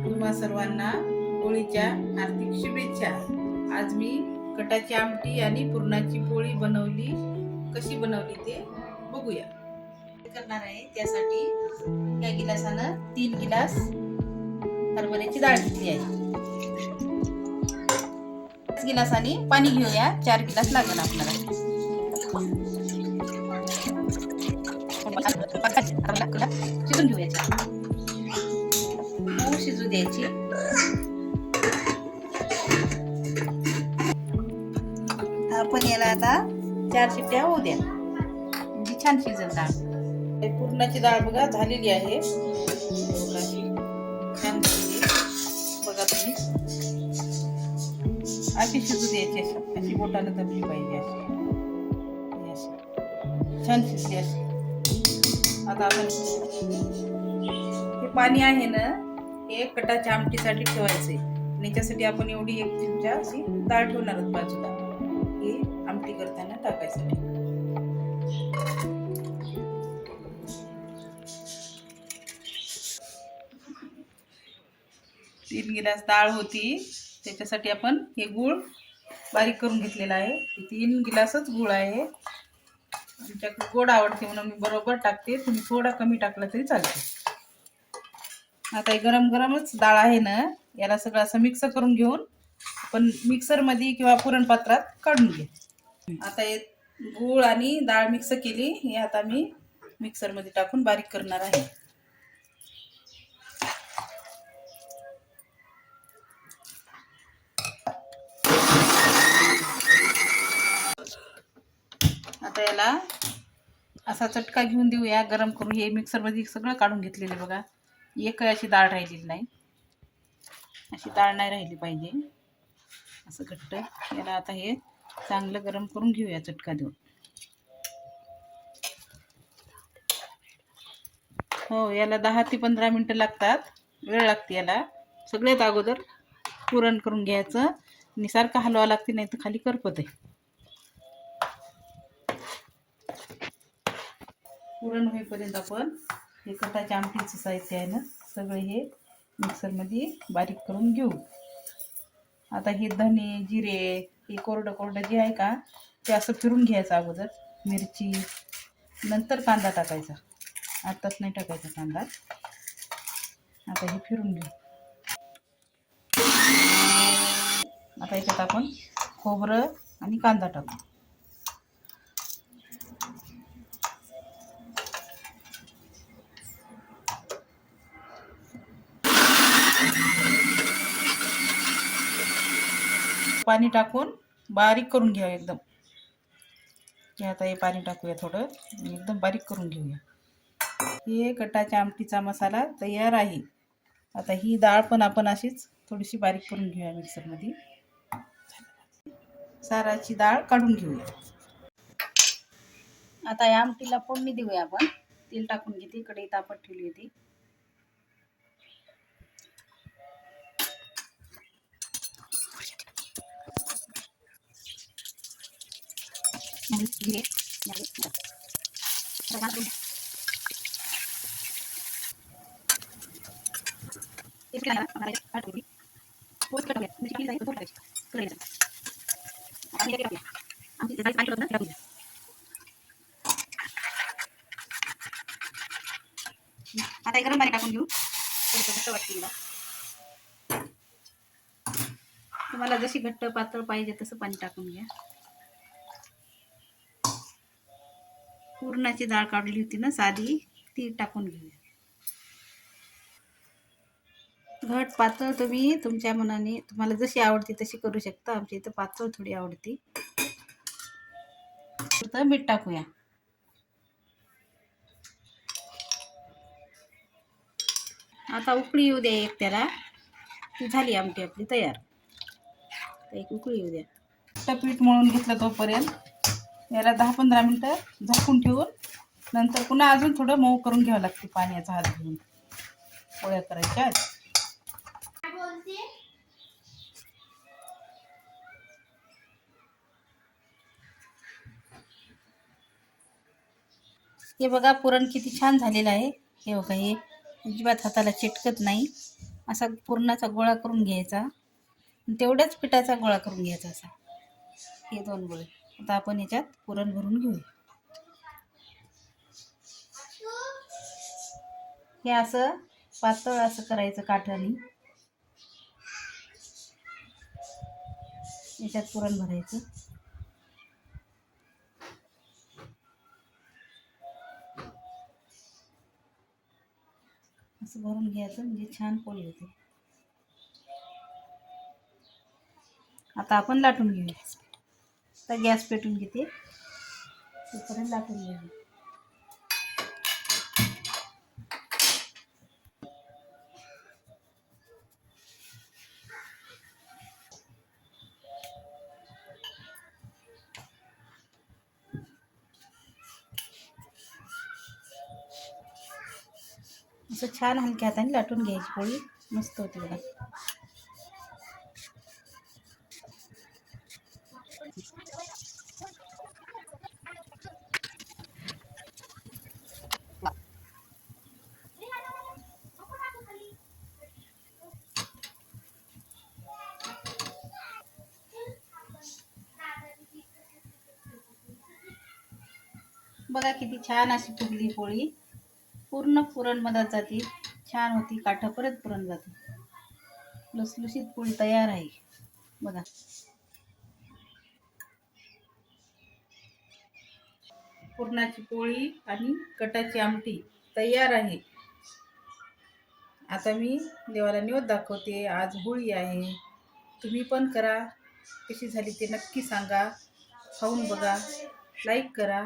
तुम्हा सर्वांना होळीच्या हार्दिक शुभेच्छा। आज मी कटाची आमटी आणि पुरणाची पोळी बनवली। कशी बनवली ते बघूया। करणार आहे त्यासाठी या गिलासानं 3 गिलास हरभऱ्याची डाळ घेतली आहे। 5 गिलासाने पाणी घेऊया। 4 गिलास लागेल आपल्याला। शिजून घेऊया। मऊ शिजू द्यायची। आपण याला आता 4 शिट्ट्या होऊ द्या, म्हणजे छान शिजेल डाळ। पुरणाची डाळ बघा झालेली आहे, छान झालेली बघा तुम्ही। अशी शिजू द्यायची, अशी बोटाने दबली पाहिजे, अशी छान शिजली अशी। आता आपण हे पाणी आहे ना, हे कटाच्या आमटीसाठी ठेवायचे। याच्यासाठी आपण एवढी 1 चमचा अशी डाळ ठेवणार आहोत बाजूला, हे आमटी करताना टाकायसाठी। तीन गिलास डाळ होती, त्याच्यासाठी आपण हे गूळ बारीक करून घेतलेला आहे। 3 गिलासच गूळ आहे। आमच्याकडे गोड आवडते म्हणून मी बरोबर टाकते, तुम्ही थोडा कमी टाकला तरी चालते। आता हे गरम गरमच डाळ आहे ना, याला सगळं असं मिक्स करून घेऊन आपण मिक्सर मध्ये किंवा पुरण पात्रात काढून घे। आता हे गूळ आणि डाळ मिक्स केली, हे आता मी मिक्सर मध्ये टाकून बारीक करणार आहे। आता याला असा चटका घेऊन देऊया, गरम करून। हे मिक्सर मध्ये सगळं काढून घेतलेले बघा, एक अशी डाळ राहिलेली नाही, अशी डाळ नाही राहिली पाहिजे, असं घट्ट। याला आता हे चांगलं गरम करून घेऊया चटका देऊन। हो, याला 10 ते 15 मिनिटं लागतात, वेळ लागते याला। सगळ्यात अगोदर पुरण करून घ्यायचं आणि सारखं हलवावं लागते, नाही तर खाली करपत आहे। पुरण होईपर्यंत आपण हे कटाच्या आमटीचं साहित्य आहे ना, सगळे हे मिक्सरमध्ये बारीक करून घेऊ। आता हे धने जिरे हे कोरडं जे आहे का, ते असं फिरून घ्यायचं अगोदर। मिरची, नंतर कांदा टाकायचा, आताच नाही टाकायचा कांदा। आता हे फिरून घेऊ। आता याच्यात आपण खोबरं आणि कांदा टाकू। पाणी टाकून बारीक करून घ्या एकदम। आता हे पाणी टाकूया थोडं, एकदम बारीक करून घेऊया। हे कटाच्या आमटीचा मसाला तयार आहे। आता ही डाळ पण आपण अशीच थोडीशी बारीक करून घेऊया मिक्सर मध्ये। साराची डाळ काढून घेऊया। आता या आमटीला फोडणी देऊया आपण। तेल टाकून घेते, कढई तापत ठेवली होती। आता गरम पाणी टाकून घेऊ। तुम्हाला जशी घट्ट पातळ पाहिजे तसं पाणी टाकून घ्या। पुरणाची डाळ काढली होती ना साधी, ती टाकून घेऊया। घट पातळ तुम्ही तुमच्या मनाने, तुम्हाला जशी आवडते तशी करू शकता। आमच्या इथं पातळ थोडी आवडते। आता मीठ टाकूया। आता उकळी येऊ द्या एक त्याला, ती झाली आमटी आपली तयार। एक उकळी येऊ द्या। पीठ मळून घेतलं तोपर्यंत याला 10-15 मिनिटं झाकून ठेवून नंतर पुन्हा अजून थोडं मऊ करून घ्यावं लागते पाण्याचा हात घेऊन, पोळ्या करायच्या। हे बघा पुरण किती छान झालेलं आहे। हे बघा, हे अजिबात हाताला चिटकत नाही। असा पुरणाचा गोळा करून घ्यायचा आणि तेवढ्याच पिठाचा गोळा करून घ्यायचा असा, हे 2 गोळे. आता आपण याच्यात पुरण भरून घेऊया. हे असं पातळ असं करायचं काठाने, याच्यात पुरण भरायचं. असं भरून घ्यायचं म्हणजे छान पोळी होते. आता आपण लाटून घेऊया. तर गॅस पेटून घेते, तोपर्यंत लाटून घेऊया. असं छान हलक्या हाताने लाटून घ्यायची पोळी, मस्त होती बघा. बघा किती छान अशी फुगली पोळी, पूर्ण पुरण मधात जाते, छान होती. काठं परत पुरण जाते. लुसलुशीत पोळी तयार आहे बघा. पुरणाची पोळी आणि कटाची आमटी तयार आहे. आता मी देवाला निवेद दाखवते. आज होळी आहे. तुम्ही पण करा. कशी झाली ते नक्की सांगा. खाऊन बघा. लाईक करा.